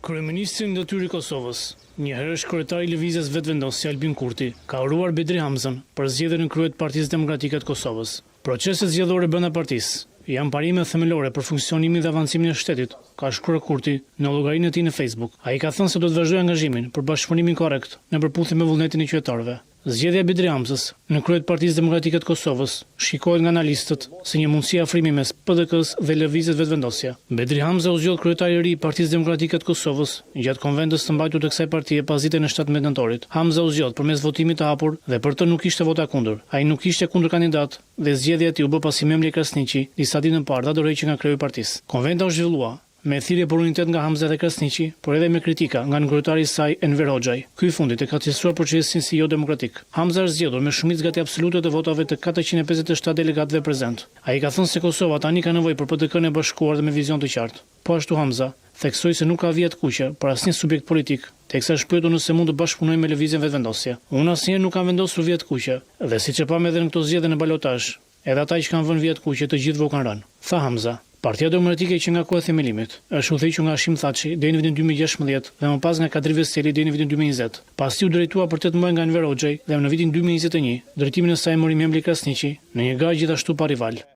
Kryeministri në detyrë i Kosovës, një herësh kryetari i lëvizjes vetëvendosje Albin Kurti, ka uruar Bedri Hamzën për zgjedhjen në krye të Partisë Demokratike të Kosovës. Proceset zgjedhore brenda partisë janë parime themelore për funksionimin dhe avancimin e shtetit, ka shkruar Kurti në llogarinë e tij në Facebook. Ai ka thënë se do të vazhdojë angazhimin për bashkëpunimin korrekt në përputhje me vullnetin e qytetarëve. Zgjedhja e Bedri Hamzës në krye të Partisë Demokratike të Kosovës shikohet nga analistët si një mundësi afrimi mes PDK-s dhe lëvizjes vetëvendosje. Bedri Hamza u zgjodh kryetari i ri i Partisë Demokratike të Kosovës gjatë konventës së mbajtur të kësaj partie pas ditën e 17 nëntorit. Hamza u zgjodh përmes votimit të hapur dhe për të nuk kishte vota kundër. Ai nuk ishte kundër kandidat dhe zgjedhja e tij u bë pasi Memli Krasniqi disa ditë më parë dorëheqi nga kreu i partisë. Konventa u zhvillua me thirrje për unitet nga Hamza dhe Krasniqi, por edhe me kritika nga kryetari i saj Enver Hoxhaj. Ky i fundit e ka cilësuar procesin si jo demokratik. Hamza është zgjedhur me shumicë gati absolute të votave të 457 delegatëve prezent. Ai ka thënë se Kosova tani ka nevojë për PDK-n e bashkuar dhe me vizion të qartë. Po ashtu Hamza theksoi se nuk ka vija të kuqe për asnjë subjekt politik, teksa shpyetur nëse mund të bashkëpunojë me lëvizjen vetëvendosje. Unë asnjëherë nuk kam vendosur vija të kuqe, dhe siç e pam edhe në këto zgjedhje në balotazh, edhe ata që kanë vënë vija të kuqe të gjithë kanë rënë, tha Hamza. Partia Demokratike që nga koha e themelimit është udhëhequr nga Hashim Thaçi deri në vitin 2016 dhe më pas nga Kadri Veseli deri në vitin 2020. Pasi u drejtua për 8 muaj nga Enver Hoxhaj dhe në vitin 2021 drejtimin e saj mori Memli Krasniqi në një garë gjithashtu pa rival.